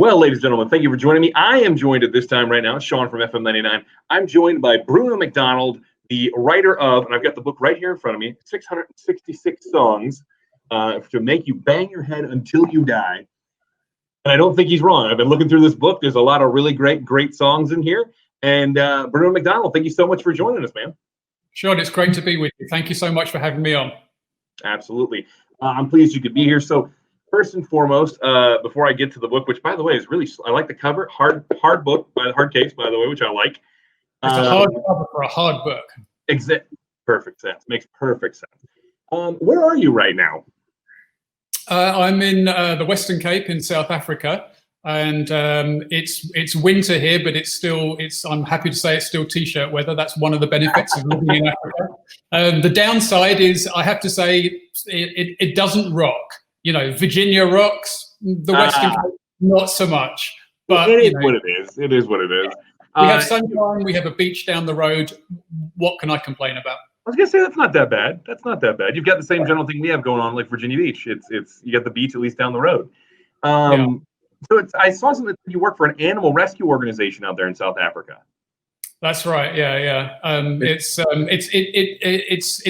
Well, ladies and gentlemen, thank you for joining me. I am joined at this time right now, Sean from FM99. I'm joined by Bruno MacDonald, the writer of, and I've got the book right here in front of me, 666 songs to make you bang your head until you die. And I don't think he's wrong. I've been looking through this book. There's a lot of really great songs in here. And Bruno MacDonald, thank you so much for joining us, man. Sean, it's great to be with you. Thank you so much for having me on. Absolutely. I'm pleased you could be here. So first and foremost, before I get to the book, which by the way is really, I like the cover, hard book, hard case, by the way, which I like. It's a hard cover for a hard book. Perfect sense. Makes perfect sense. Where are you right now? I'm in the Western Cape in South Africa, and it's winter here, but I'm happy to say it's still t-shirt weather. That's one of the benefits of living in Africa. The downside is, I have to say, it doesn't rock. You know, Virginia rocks, the Western Cape, not so much. But it is what it is. It is what it is. We have sunshine, we have a beach down the road. What can I complain about? I was gonna say that's not that bad. That's not that bad. You've got the same general thing we have going on, like Virginia Beach. It's you got the beach at least down the road. So I saw something that you work for an animal rescue organization out there in South Africa. That's right. Yeah. It's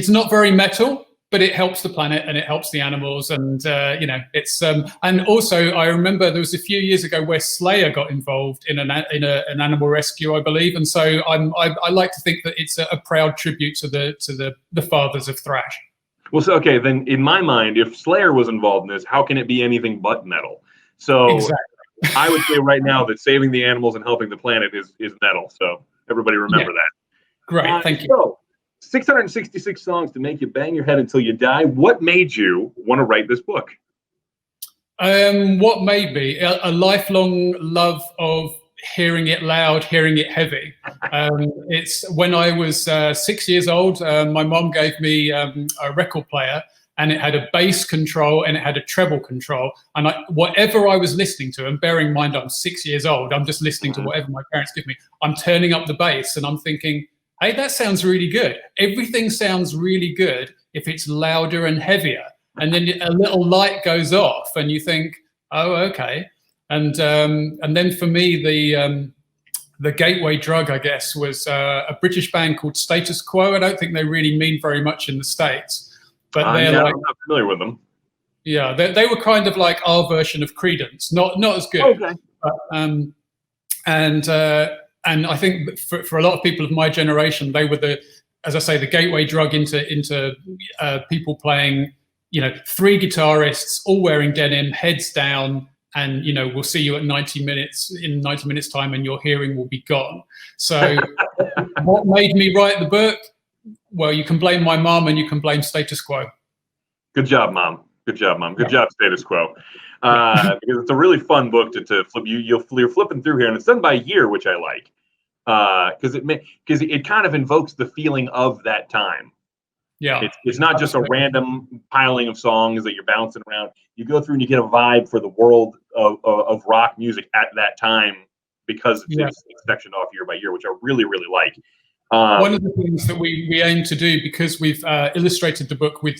not very metal, but it helps the planet and it helps the animals. And and also I remember there was a few years ago where Slayer got involved in an animal rescue, I believe. And so I like to think that it's a proud tribute to the fathers of thrash. Well, so okay, then in my mind, if Slayer was involved in this, how can it be anything but metal? So exactly. I would say right now that saving the animals and helping the planet is metal. So everybody remember that. Great, thank you. So 666 songs to make you bang your head until you die. What made you want to write this book? What made me? A lifelong love of hearing it loud, hearing it heavy. It's when I was 6 years old, my mom gave me a record player, and it had a bass control and it had a treble control. And whatever I was listening to, and bearing in mind I'm 6 years old, I'm just listening to whatever my parents give me. I'm turning up the bass and I'm thinking, hey, that sounds really good. Everything sounds really good if it's louder and heavier. And then a little light goes off and you think, oh, okay. And then for me, the gateway drug, I guess, was a British band called Status Quo. I don't think they really mean very much in the States. But I'm not familiar with them. Yeah, they were kind of like our version of Creedence, not as good. Okay. But, and I think for a lot of people of my generation, they were as I say, the gateway drug into people playing, three guitarists all wearing denim, heads down, and we'll see you at 90 minutes in 90 minutes time, and your hearing will be gone. So, what made me write the book? Well, you can blame my mom and you can blame Status Quo. Good job, Mom. Good job, Mom. Good job, Status Quo. Because it's a really fun book to flip. You're flipping through here, and it's done by year, which I like. Because it kind of invokes the feeling of that time. Yeah. It's not just a random piling of songs that you're bouncing around. You go through and you get a vibe for the world of rock music at that time, because it's sectioned off year by year, which I really, really like. One of the things that we aim to do, because we've illustrated the book with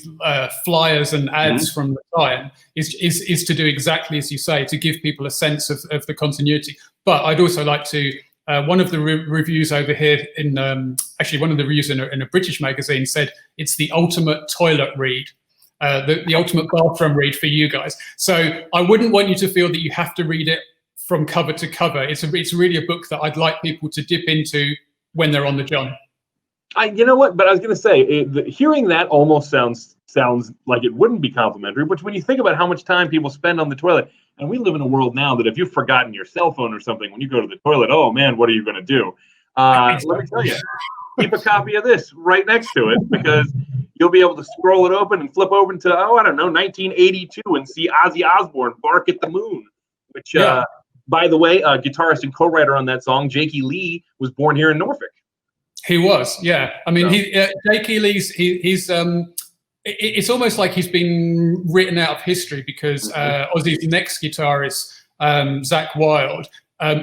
flyers and ads from the time, is to do exactly as you say, to give people a sense of the continuity. But I'd also like to, one of the reviews over here actually one of the reviews in a British magazine said it's the ultimate toilet read, the ultimate bathroom read for you guys. So I wouldn't want you to feel that you have to read it from cover to cover. It's really a book that I'd like people to dip into when they're on the john. You know what? But I was going to say, hearing that almost sounds like it wouldn't be complimentary. But when you think about how much time people spend on the toilet, and we live in a world now that if you've forgotten your cell phone or something when you go to the toilet, oh man, what are you going to do? Let me tell you, keep a copy of this right next to it, because you'll be able to scroll it open and flip over to 1982 and see Ozzy Osbourne bark at the moon, which. By the way, guitarist and co-writer on that song, Jakey Lee, was born here in Norfolk. He was, yeah. I mean, Jakey Lee's, he's it's almost like he's been written out of history, because Ozzy's next guitarist, Zakk Wylde,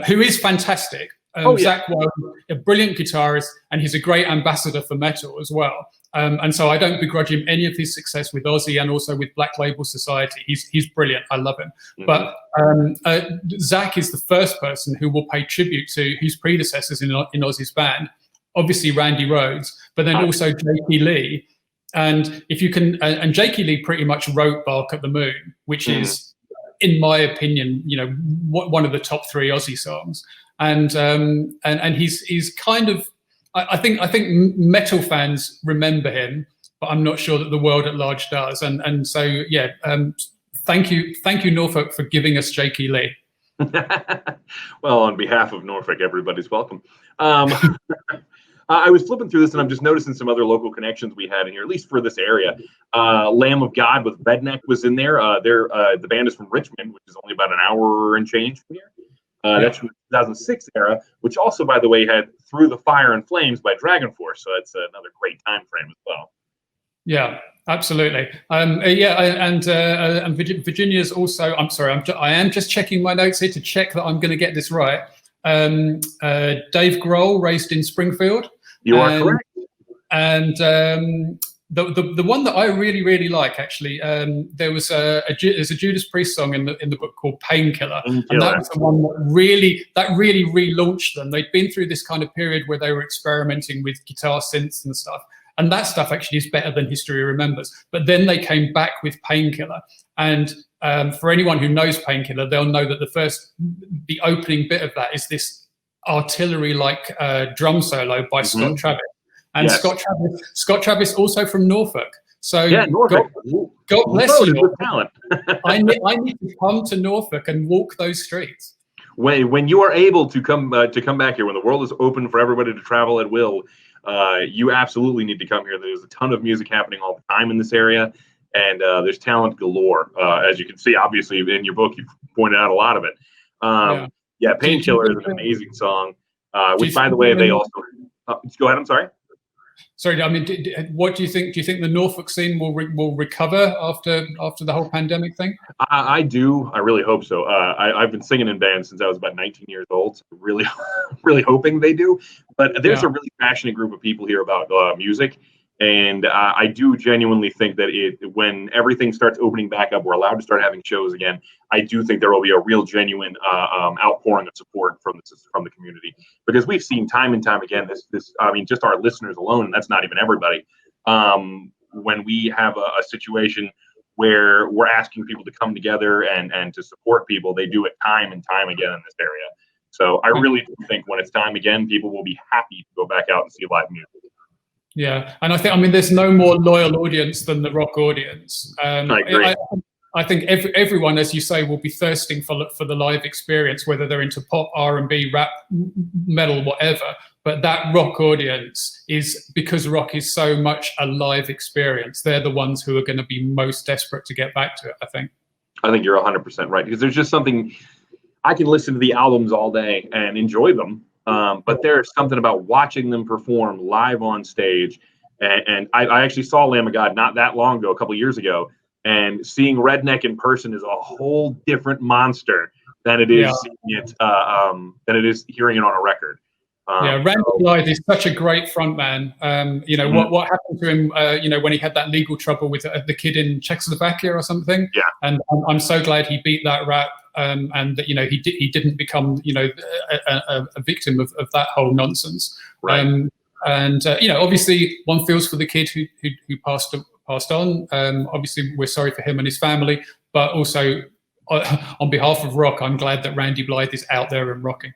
who is fantastic, Zach Wild, a brilliant guitarist, and he's a great ambassador for metal as well. And so I don't begrudge him any of his success with Ozzy and also with Black Label Society. He's brilliant. I love him. But Zach is the first person who will pay tribute to his predecessors in Ozzy's band. Obviously Randy Rhoads, but then also Jakey Lee. And if you can, and Jakey Lee pretty much wrote "Bark at the Moon," which is, in my opinion, one of the top 3 Ozzy songs. And he's kind of, I think metal fans remember him, but I'm not sure that the world at large does. And so thank you Norfolk for giving us Jakey Lee. Well, on behalf of Norfolk, everybody's welcome. I was flipping through this and I'm just noticing some other local connections we had in here, at least for this area. Lamb of God with Redneck was in there. The band is from Richmond, which is only about an hour and change from here. That's from the 2006 era, which also, by the way, had Through the Fire and Flames by Dragon Force. So that's another great time frame as well. Yeah, absolutely. And Virginia's also, I'm sorry, I am just checking my notes here to check that I'm going to get this right. Dave Grohl, raised in Springfield. You are correct. And the one that I really, really like, actually, there's a Judas Priest song in the book called Painkiller, and that was the one that really relaunched them. They'd been through this kind of period where they were experimenting with guitar synths and stuff, and that stuff actually is better than history remembers. But then they came back with Painkiller, and for anyone who knows Painkiller, they'll know that the opening bit of that is this artillery-like drum solo by Scott Travis. And Scott Travis also from Norfolk. So Norfolk. God bless you. Talent. I need to come to Norfolk and walk those streets. When you are able to come back here, when the world is open for everybody to travel at will, you absolutely need to come here. There's a ton of music happening all the time in this area, and there's talent galore. As you can see, obviously in your book, you've pointed out a lot of it. Painkiller is an amazing song. Which, by the way, they also. Go ahead. I'm sorry. Sorry, I mean, what do you think? Do you think the Norfolk scene will recover after the whole pandemic thing? I do. I really hope so. I've been singing in bands since I was about 19 years old. So really, really hoping they do. But there's a really passionate group of people here about music, and I do genuinely think that when everything starts opening back up, we're allowed to start having shows again. I do think there will be a real genuine outpouring of support from the community, because we've seen time and time again this I mean, just our listeners alone, and that's not even everybody. When we have a situation where we're asking people to come together and to support people, they do it time and time again in this area. So I really do think when it's time again, people will be happy to go back out and see live music. Yeah, and I mean, there's no more loyal audience than the rock audience. I agree. I think everyone, as you say, will be thirsting for the live experience, whether they're into pop, R&B, rap, metal, whatever. But that rock audience is, because rock is so much a live experience, they're the ones who are going to be most desperate to get back to it, I think. I think you're 100% right, because there's just something, I can listen to the albums all day and enjoy them. But there's something about watching them perform live on stage. And I actually saw Lamb of God not that long ago, a couple years ago. And seeing Redneck in person is a whole different monster than it is hearing it on a record. Randy Blythe is such a great frontman. What happened to him? When he had that legal trouble with the kid in Czechoslovakia or something. Yeah. And I'm so glad he beat that rap, and that he didn't become a victim of that whole nonsense. Right. Obviously one feels for the kid who passed on. Obviously, we're sorry for him and his family, but also on behalf of rock, I'm glad that Randy Blythe is out there and rocking.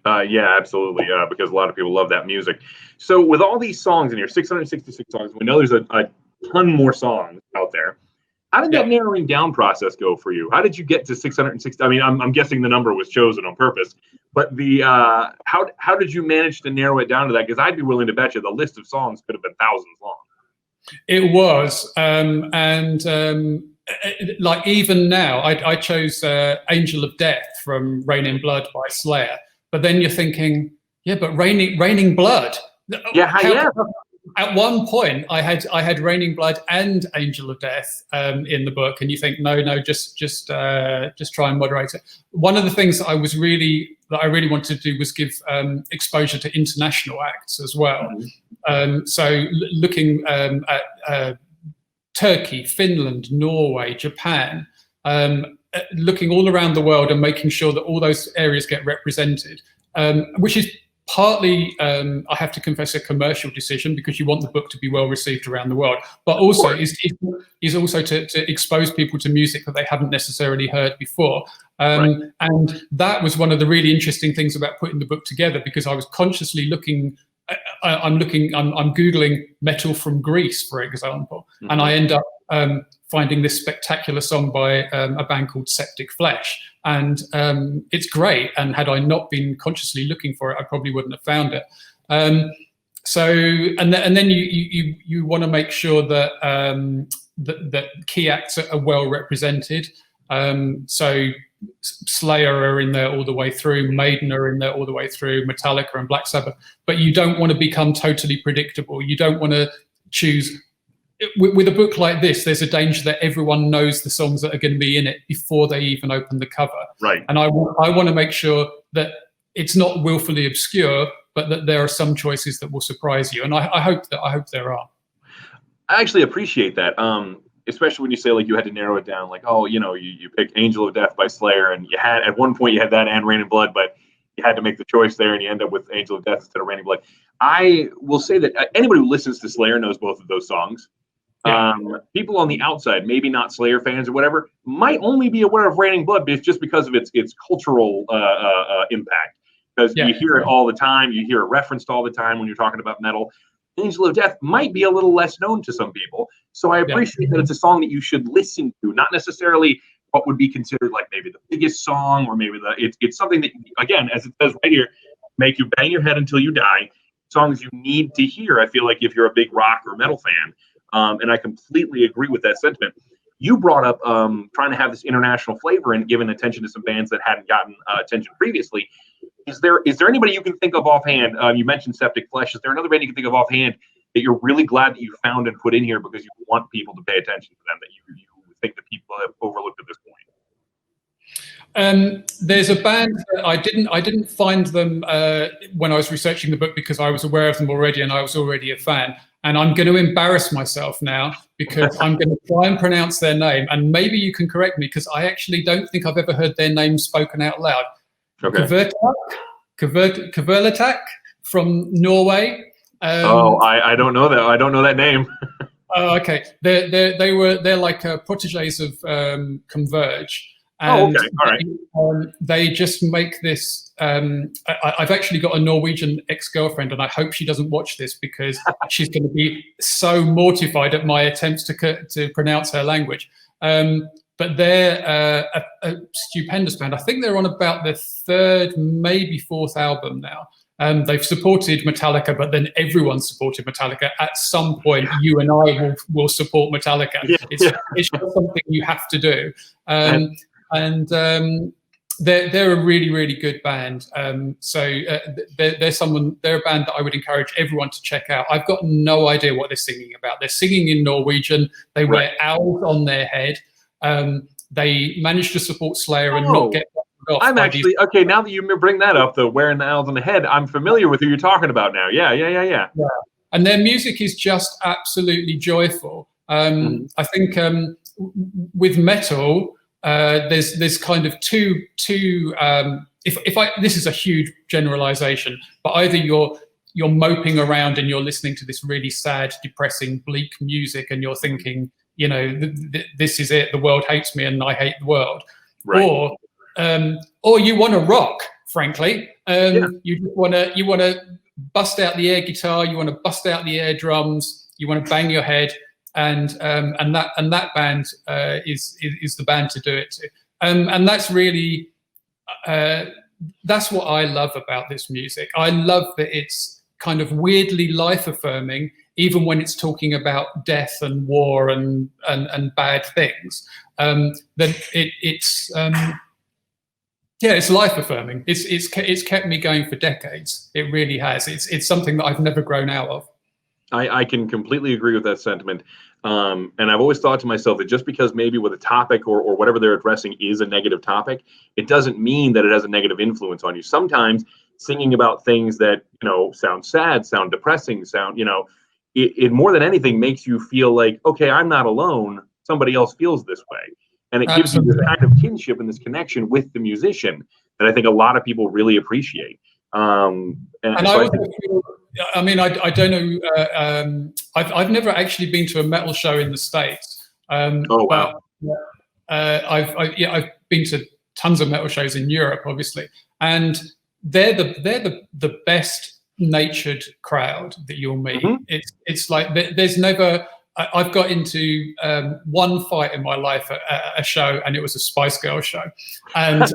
Yeah, absolutely. Because a lot of people love that music. So with all these songs in here, 666 songs, we know there's a ton more songs out there. How did that narrowing down process go for you? How did you get to 660? I mean, I'm guessing the number was chosen on purpose, but how did you manage to narrow it down to that? Because I'd be willing to bet you the list of songs could have been thousands long. It was, like even now, I chose "Angel of Death" from "Rain in Blood" by Slayer. But then you're thinking, but Raining Blood. At one point, I had Raining Blood and Angel of Death in the book, and you think, no, just try and moderate it. One of the things that I was really that I really wanted to do was give exposure to international acts as well. So looking at Turkey, Finland, Norway, Japan, looking all around the world and making sure that all those areas get represented, which is partly, I have to confess, a commercial decision, because you want the book to be well received around the world, but also is also to expose people to music that they haven't necessarily heard before. And that was one of the really interesting things about putting the book together, because I was consciously looking. I'm Googling metal from Greece, for example, and I end up finding this spectacular song by a band called Septic Flesh, and it's great. And had I not been consciously looking for it, I probably wouldn't have found it. And then you want to make sure that that key acts are well represented. So Slayer are in there all the way through, Maiden are in there all the way through, Metallica and Black Sabbath, but you don't want to become totally predictable. You don't want to choose. With a book like this, there's a danger that everyone knows the songs that are going to be in it before they even open the cover. Right. And I want to make sure that it's not willfully obscure, but that there are some choices that will surprise you. And I hope there are. I actually appreciate that. Especially when you say, like, you had to narrow it down, like, oh, you picked Angel of Death by Slayer, and you had, at one point you had that and Rain and Blood, but you had to make the choice there, and you end up with Angel of Death instead of Rain and Blood. I will say that anybody who listens to Slayer knows both of those songs. Yeah. People on the outside, maybe not Slayer fans or whatever, might only be aware of Rain and Blood, but it's just because of its cultural impact. Because you hear it all the time, you hear it referenced all the time when you're talking about metal. Angel of Death might be a little less known to some people. So I appreciate that it's a song that you should listen to, not necessarily what would be considered like maybe the biggest song, or maybe it's something that, again, as it says right here, make you bang your head until you die. Songs you need to hear, I feel like, if you're a big rock or metal fan. And I completely agree with that sentiment. You brought up trying to have this international flavor and giving attention to some bands that hadn't gotten attention previously. Is there anybody you can think of offhand? You mentioned Septic Flesh. Is there another band you can think of offhand that you're really glad that you found and put in here because you want people to pay attention to them, that you think that people have overlooked at this point? There's a band that I didn't find them when I was researching the book, because I was aware of them already and I was already a fan. And I'm going to embarrass myself now, because I'm going to try and pronounce their name, and maybe you can correct me, because I actually don't think I've ever heard their name spoken out loud. Okay. Kverletak from Norway. I don't know that. I don't know that name. Oh, okay. They're like proteges of Converge. And okay. All right. They just make this. I've actually got a Norwegian ex-girlfriend, and I hope she doesn't watch this, because she's going to be so mortified at my attempts to pronounce her language. But they're a stupendous band. I think they're on about their third, maybe fourth album now. They've supported Metallica, but then everyone supported Metallica. At some point, you and I will support Metallica. Yeah. It's just something you have to do. And they're a really, really good band. So they're a band that I would encourage everyone to check out. I've got no idea what they're singing about. They're singing in Norwegian. They wear owls on their head. They managed to support Slayer and not get off. I'm actually okay. Now that you bring that up, the wearing the owls on the head, I'm familiar with who you're talking about now. Yeah. And their music is just absolutely joyful. I think with metal, there's kind of two. This is a huge generalization, but either you're moping around and you're listening to this really sad, depressing, bleak music, and you're thinking, this is it. The world hates me, and I hate the world. Right. Or you want to rock. Frankly, you want to bust out the air guitar. You want to bust out the air drums. You want to bang your head. And that band is the band to do it to. And that's really that's what I love about this music. I love that it's kind of weirdly life-affirming, even when it's talking about death and war and bad things. It's life-affirming. It's kept me going for decades. It really has. It's something that I've never grown out of. I can completely agree with that sentiment. And I've always thought to myself that just because maybe with a topic or whatever they're addressing is a negative topic, it doesn't mean that it has a negative influence on you. Sometimes singing about things that, sound sad, sound depressing, sound, it more than anything makes you feel like, okay, I'm not alone. Somebody else feels this way. And it gives you this kind of kinship and this connection with the musician that I think a lot of people really appreciate. I don't know. I've never actually been to a metal show in the States. Oh wow! I've been to tons of metal shows in Europe, obviously, and they're the best natured crowd that you'll meet. Mm-hmm. It's like there's never. I've got into one fight in my life at a show, and it was a Spice Girls show. And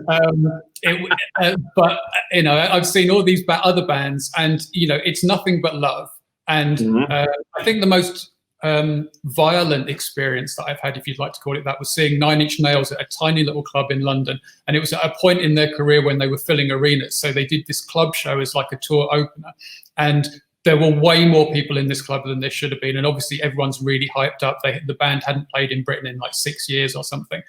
but I've seen all these other bands, and it's nothing but love. And I think the most violent experience that I've had, if you'd like to call it that, was seeing Nine Inch Nails at a tiny little club in London. And it was at a point in their career when they were filling arenas, so they did this club show as like a tour opener, and there were way more people in this club than there should have been. And obviously everyone's really hyped up. The band hadn't played in Britain in like 6 years or something.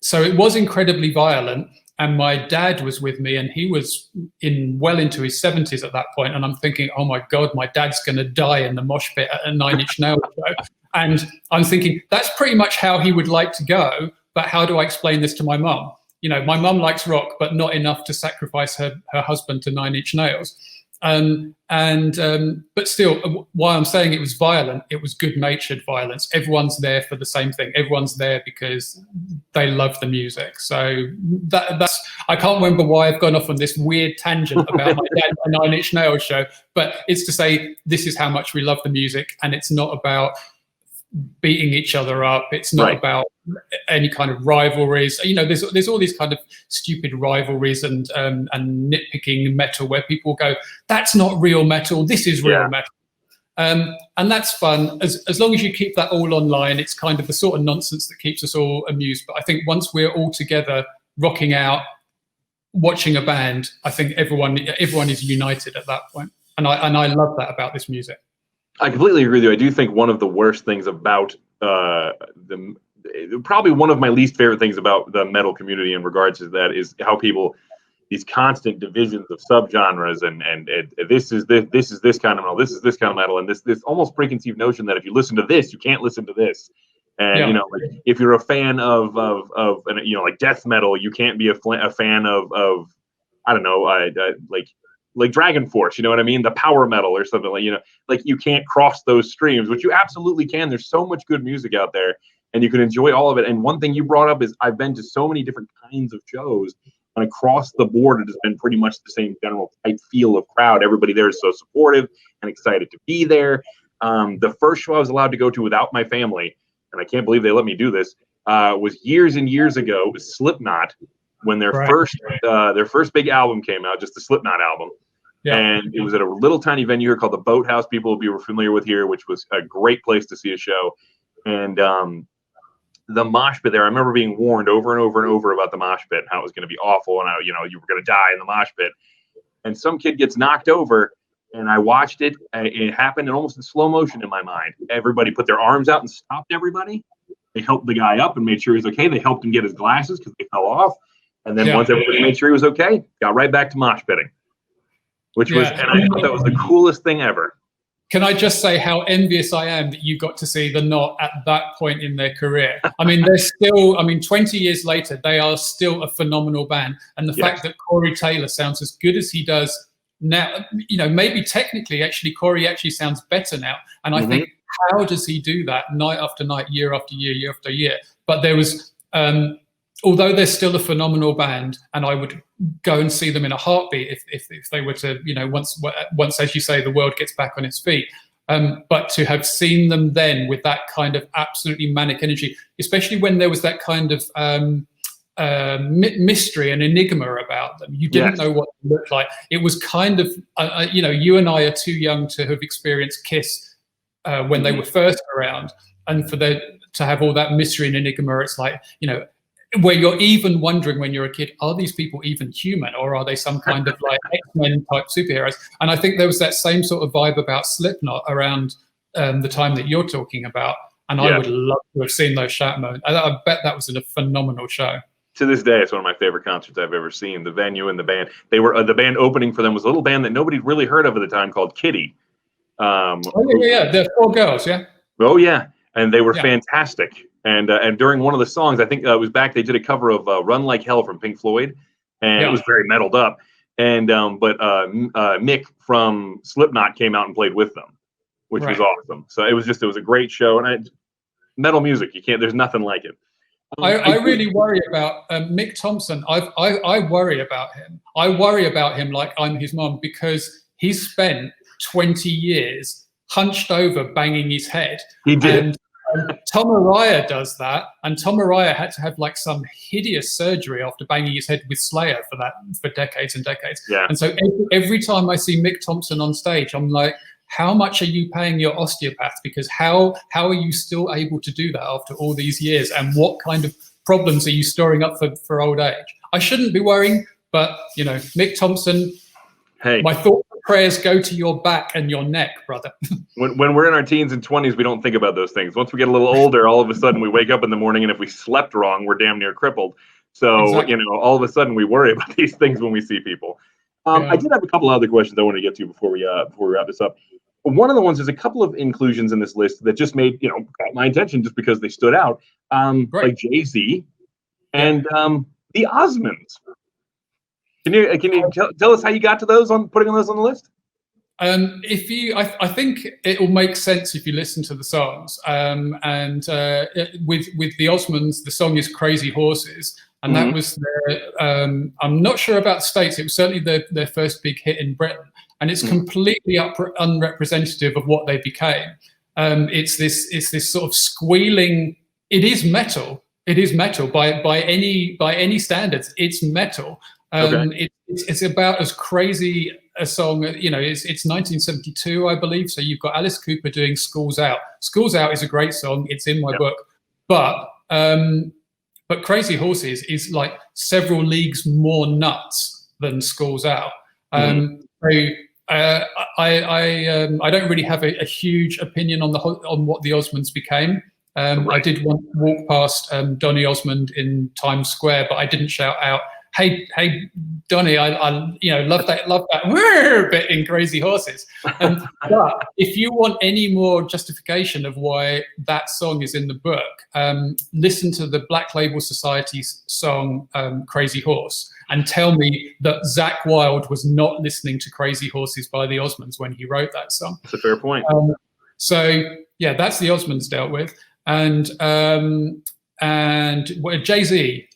So it was incredibly violent. And my dad was with me, and he was well into his 70s at that point. And I'm thinking, oh my God, my dad's going to die in the mosh pit at a Nine Inch Nails show. And I'm thinking, that's pretty much how he would like to go. But how do I explain this to my mum? My mum likes rock, but not enough to sacrifice her husband to Nine Inch Nails. But still, while I'm saying it was violent, it was good-natured violence. Everyone's there for the same thing. Everyone's there because they love the music. So that's I can't remember why I've gone off on this weird tangent about my dad and Nine Inch Nails show, but it's to say this is how much we love the music, and it's not about beating each other up. It's not about any kind of rivalries. There's all these kind of stupid rivalries and nitpicking metal where people go, that's not real metal, this is real metal. And that's fun as long as you keep that all online. It's kind of the sort of nonsense that keeps us all amused. But I think once we're all together rocking out, watching a band, I think everyone is united at that point. And I love that about this music. I completely agree with you. I do think one of the worst things about probably one of my least favorite things about the metal community in regards to that is how people, these constant divisions of subgenres and this is this kind of metal, this is this kind of metal, and this almost preconceived notion that if you listen to this, you can't listen to this. And like if you're a fan of like death metal, you can't be a fan of I don't know, like Dragon Force, you know what I mean? The power metal or something like you can't cross those streams, which you absolutely can. There's so much good music out there, and you can enjoy all of it. And one thing you brought up is I've been to so many different kinds of shows, and across the board, it has been pretty much the same general type feel of crowd. Everybody there is so supportive and excited to be there. The first show I was allowed to go to without my family, and I can't believe they let me do this, was years and years ago. It was Slipknot, when their first big album came out, just the Slipknot album. Yeah. And it was at a little tiny venue here called the Boathouse. People will be familiar with here, which was a great place to see a show. And the mosh pit there, I remember being warned over and over and over about the mosh pit and how it was going to be awful, and how you were going to die in the mosh pit. And some kid gets knocked over, and I watched it. It happened in almost in slow motion in my mind. Everybody put their arms out and stopped everybody. They helped the guy up and made sure he was okay. They helped him get his glasses because they fell off. And then once everybody made sure he was okay, got right back to mosh pitting. Which was, and I thought that was the coolest thing ever. Can I just say how envious I am that you got to see the Knot at that point in their career? I mean, they're still, 20 years later, they are still a phenomenal band. And the fact that Corey Taylor sounds as good as he does now, maybe technically, actually, Corey actually sounds better now. And I think, how does he do that night after night, year after year, year after year? But there was, although they're still a phenomenal band, and I would go and see them in a heartbeat if they were to, once, as you say, the world gets back on its feet. But to have seen them then with that kind of absolutely manic energy, especially when there was that kind of mystery and enigma about them. You didn't know what they looked like. It was kind of, you and I are too young to have experienced Kiss when they were first around. And for to have all that mystery and enigma, it's like, where you're even wondering when you're a kid, are these people even human, or are they some kind of like X-Men type superheroes? And I think there was that same sort of vibe about Slipknot around the time that you're talking about, and I would love to have seen those shout moments. I bet that was a phenomenal show. To this day, it's one of my favorite concerts I've ever seen. The venue and the band. They were the band opening for them was a little band that nobody really heard of at the time called Kitty. The 4 girls, yeah. Oh yeah, and they were fantastic. And during one of the songs, I think it was back, they did a cover of "Run Like Hell" from Pink Floyd, and it was very metaled up. And but Mick from Slipknot came out and played with them, which was awesome. So it was a great show, and metal music, there's nothing like it. I really worry about Mick Thompson. I worry about him. I worry about him like I'm his mom, because he spent 20 years hunched over banging his head. He did. And Tom Araya does that, and Tom Araya had to have like some hideous surgery after banging his head with Slayer for decades and decades. Yeah. And so every time I see Mick Thompson on stage, I'm like, how much are you paying your osteopath? Because how are you still able to do that after all these years? And what kind of problems are you storing up for old age? I shouldn't be worrying, but Mick Thompson, hey, my thoughts and prayers go to your back and your neck, brother. when we're in our teens and 20s, we don't think about those things. Once we get a little older, all of a sudden we wake up in the morning, and if we slept wrong, we're damn near crippled. So, exactly. All of a sudden we worry about these things when we see people. I did have a couple other questions I want to get to before we wrap this up. One of the ones, there's a couple of inclusions in this list that just made, got my attention just because they stood out. Like Jay-Z and the Osmonds. Can you tell us how you got to putting those on the list? I think it will make sense if you listen to the songs. With the Osmonds, the song is "Crazy Horses," and that was I'm not sure about the States. It was certainly their first big hit in Britain, and it's completely unrepresentative of what they became. It's this sort of squealing. It is metal. It is metal by any standards. It's metal. It's about as crazy a song. It's 1972, I believe. So you've got Alice Cooper doing "School's Out." "School's Out" is a great song. It's in my book, but "Crazy Horses" is like several leagues more nuts than "School's Out." I don't really have a huge opinion on what the Osmonds became. I did walk past Donny Osmond in Times Square, but I didn't shout out, "Hey, Donny, I love that bit in Crazy Horses." But if you want any more justification of why that song is in the book, listen to the Black Label Society's song "Crazy Horse" and tell me that Zakk Wylde was not listening to "Crazy Horses" by the Osmonds when he wrote that song. That's a fair point. That's the Osmonds dealt with, and Jay-Z.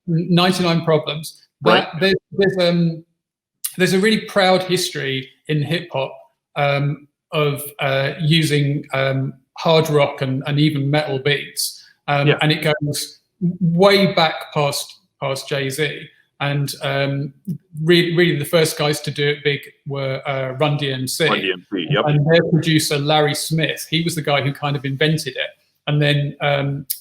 99 Problems. Right. There's a really proud history in hip hop of using hard rock and even metal beats, and it goes way back past Jay-Z. And really, the first guys to do it big were Run DMC. Run DMC, yep. And their producer Larry Smith. He was the guy who kind of invented it. And then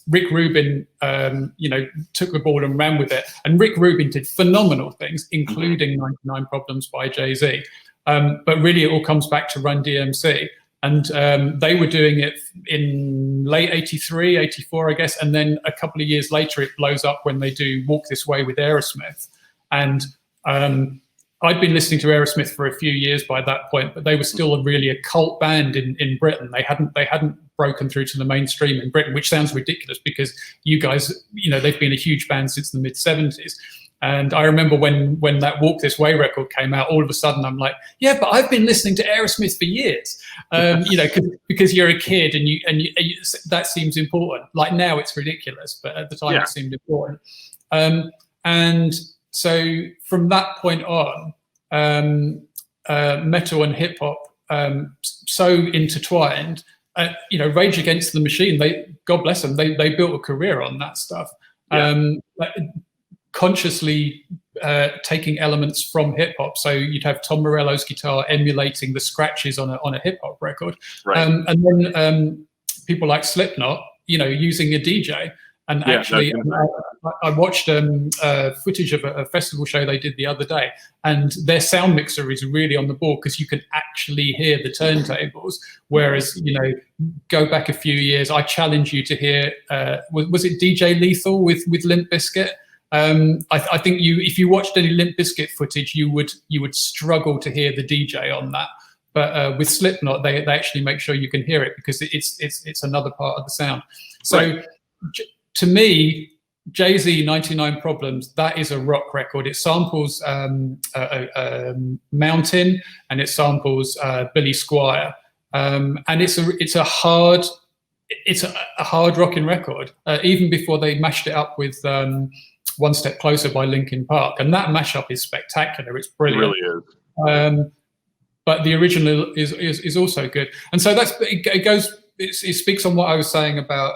Rick Rubin, took the ball and ran with it. And Rick Rubin did phenomenal things, including 99 Problems by Jay-Z. But really, it all comes back to Run DMC. And they were doing it in late 83, 84, I guess. And then a couple of years later, it blows up when they do Walk This Way with Aerosmith. And I'd been listening to Aerosmith for a few years by that point, but they were still really a cult band in Britain. They hadn't broken through to the mainstream in Britain, which sounds ridiculous because you guys, they've been a huge band since the mid-70s. And I remember when that Walk This Way record came out, all of a sudden I'm like, yeah, but I've been listening to Aerosmith for years, because you're a kid and you that seems important. Like now it's ridiculous, but at the time it seemed important. And so from that point on, metal and hip hop so intertwined. Rage Against the Machine, God bless them, they built a career on that stuff. Consciously taking elements from hip hop. So you'd have Tom Morello's guitar emulating the scratches on a hip hop record. Right. And then people like Slipknot, using a DJ. And Yeah, actually, I watched footage of a festival show they did the other day, and their sound mixer is really on the ball because you can actually hear the turntables. Whereas, go back a few years, I challenge you to hear, was it DJ Lethal with Limp Bizkit? I think if you watched any Limp Bizkit footage, you would struggle to hear the DJ on that. But with Slipknot, they actually make sure you can hear it because it's another part of the sound. So. Right. To me, Jay-Z 99 Problems, that is a rock record. It samples Mountain and it samples Billy Squier, and it's a hard rocking record. Even before they mashed it up with One Step Closer by Linkin Park, and that mashup is spectacular. It's brilliant. It really is. But the original is also good, and so it speaks on what I was saying about.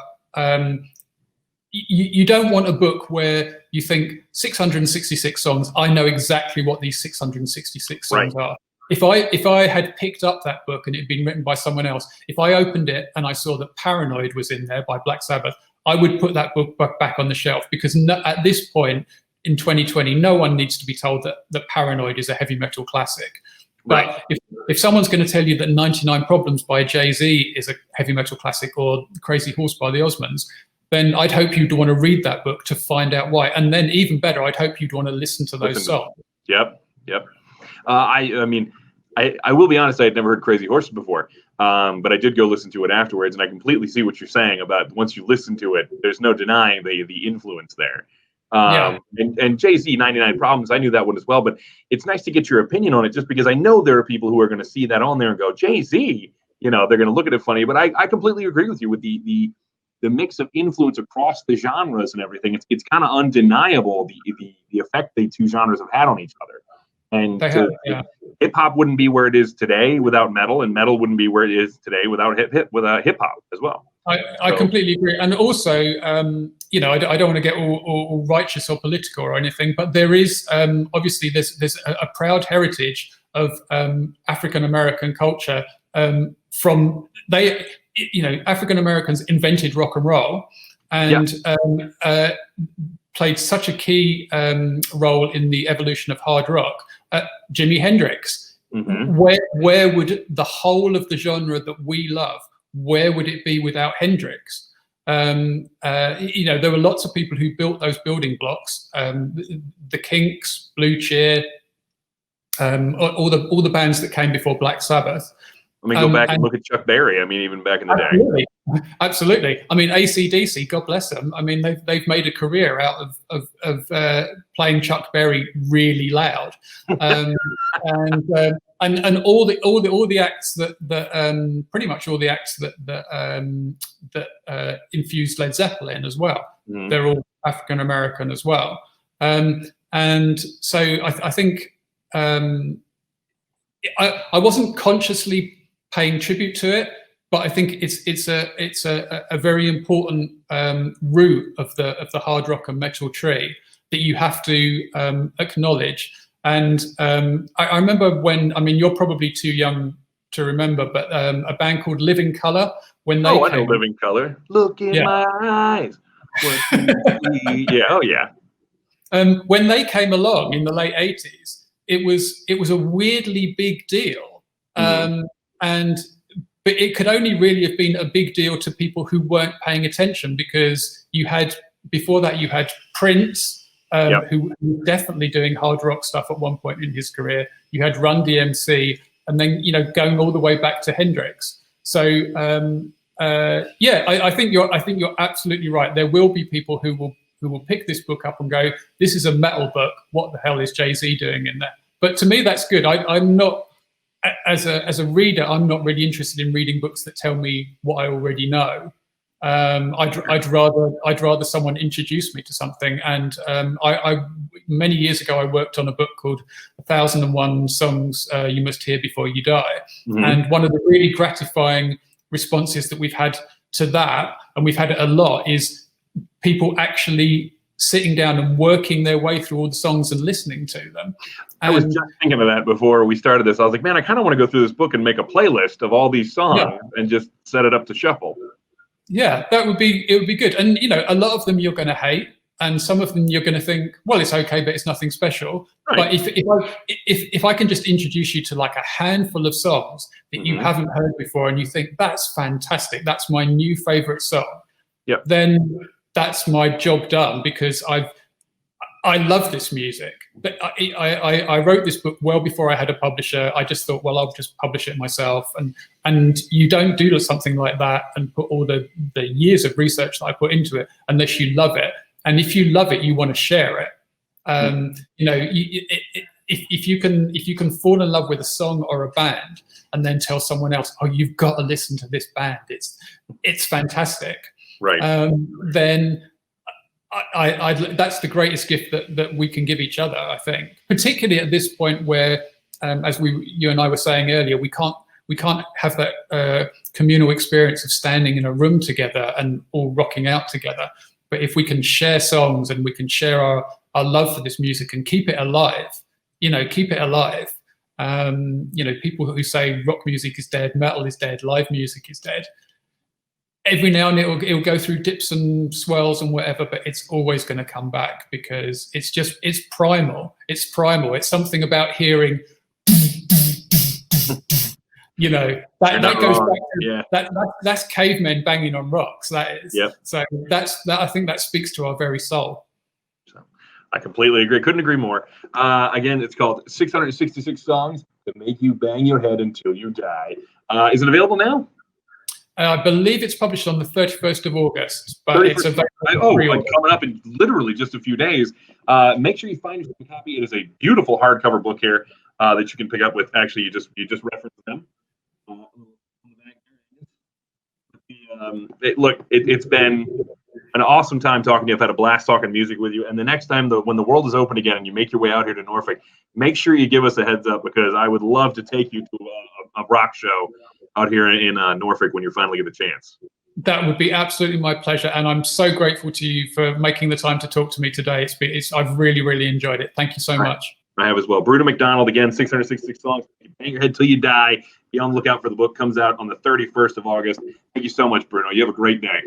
You don't want a book where you think 666 songs. I know exactly what these 666 songs are. If I had picked up that book and it had been written by someone else, if I opened it and I saw that Paranoid was in there by Black Sabbath, I would put that book back on the shelf because at this point in 2020, no one needs to be told that Paranoid is a heavy metal classic. But if someone's going to tell you that 99 Problems by Jay-Z is a heavy metal classic or Crazy Horse by the Osmonds, then I'd hope you'd want to read that book to find out why. And then even better, I'd hope you'd want to listen to those songs. Yep. I mean, I will be honest, I had never heard Crazy Horses before, but I did go listen to it afterwards, and I completely see what you're saying about once you listen to it, there's no denying the influence there. And Jay-Z 99 Problems, I knew that one as well, but it's nice to get your opinion on it just because I know there are people who are going to see that on there and go, Jay-Z, they're going to look at it funny, but I completely agree with you with the mix of influence across the genres and everything. It's kind of undeniable the effect the two genres have had on each other. And hip hop wouldn't be where it is today without metal, and metal wouldn't be where it is today without hip hop as well. I completely agree. And also, I don't want to get all righteous or political or anything, but there is obviously there's a proud heritage of African American culture African Americans invented rock and roll and played such a key role in the evolution of hard rock. Jimi Hendrix, where would the whole of the genre that we love, where would it be without Hendrix? There were lots of people who built those building blocks. The Kinks, Blue Cheer, all the bands that came before Black Sabbath. Let me go back and look at Chuck Berry. I mean, even back in the day. Absolutely. I mean, AC/DC, God bless them. I mean, they've made a career out of playing Chuck Berry really loud, and all the acts that pretty much all the acts that infused Led Zeppelin as well. Mm. They're all African American as well, and so I think I wasn't consciously paying tribute to it, but I think it's a very important root of the hard rock and metal tree that you have to acknowledge. And I remember you're probably too young to remember, but a band called Living Colour, when they I know Living Colour. Look in my eyes. When they came along in the late 80s, it was a weirdly big deal. But it could only really have been a big deal to people who weren't paying attention, because before that you had Prince, who was definitely doing hard rock stuff at one point in his career. You had Run DMC, and then going all the way back to Hendrix. So I think you're absolutely right. There will be people who will pick this book up and go, "This is a metal book. What the hell is Jay-Z doing in there?" But to me, that's good. I'm not. As a reader, I'm not really interested in reading books that tell me what I already know. I'd rather someone introduce me to something. And I many years ago I worked on a book called 1001 Songs You Must Hear Before You Die. Mm-hmm. And one of the really gratifying responses that we've had to that, and we've had it a lot, is people actually sitting down and working their way through all the songs and listening to them. I was just thinking of that before we started this. I was like, man, I kind of want to go through this book and make a playlist of all these songs and just set it up to shuffle. Yeah, it would be good. And you know, a lot of them you're going to hate, and some of them you're going to think, well, it's okay, but it's nothing special. Right. But if I can just introduce you to like a handful of songs that you haven't heard before, and you think that's fantastic, that's my new favorite song, then that's my job done, because I love this music. But I wrote this book well before I had a publisher. I just thought, well, I'll just publish it myself. And you don't do something like that and put all the years of research that I put into it unless you love it. And if you love it, you want to share it. You know, if you can fall in love with a song or a band and then tell someone else, oh, you've got to listen to this band, it's fantastic. Right. Then I that's the greatest gift that we can give each other, I think, particularly at this point where, as you and I were saying earlier, we can't have that communal experience of standing in a room together and all rocking out together. But if we can share songs and we can share our love for this music and keep it alive, you know, keep it alive. You know, people who say rock music is dead, metal is dead, live music is dead. Every now and then it'll go through dips and swells and whatever, but it's always going to come back because it's primal. It's primal. It's something about hearing, you know, that goes back to that's cavemen banging on rocks. That is. Yep. So I think that speaks to our very soul. So, I completely agree. Couldn't agree more. Again, it's called 666 Songs That Make You Bang Your Head Until You Die. Is it available now? I believe it's published on the 31st of August, but it's available. Coming up in literally just a few days. Make sure you find yourself a copy. It is a beautiful hardcover book here that you can pick up with. Actually, you just reference them. It's been an awesome time talking to you. I've had a blast talking music with you. And the next time, when the world is open again and you make your way out here to Norfolk, make sure you give us a heads up, because I would love to take you to a rock show out here in Norfolk when you finally get the chance. That would be absolutely my pleasure, and I'm so grateful to you for making the time to talk to me today. I've really, really enjoyed it. Thank you so much. I have as well. Bruno MacDonald, again, 666 songs. Bang your head till you die. Be on the lookout for the book. Comes out on the 31st of August. Thank you so much, Bruno. You have a great day.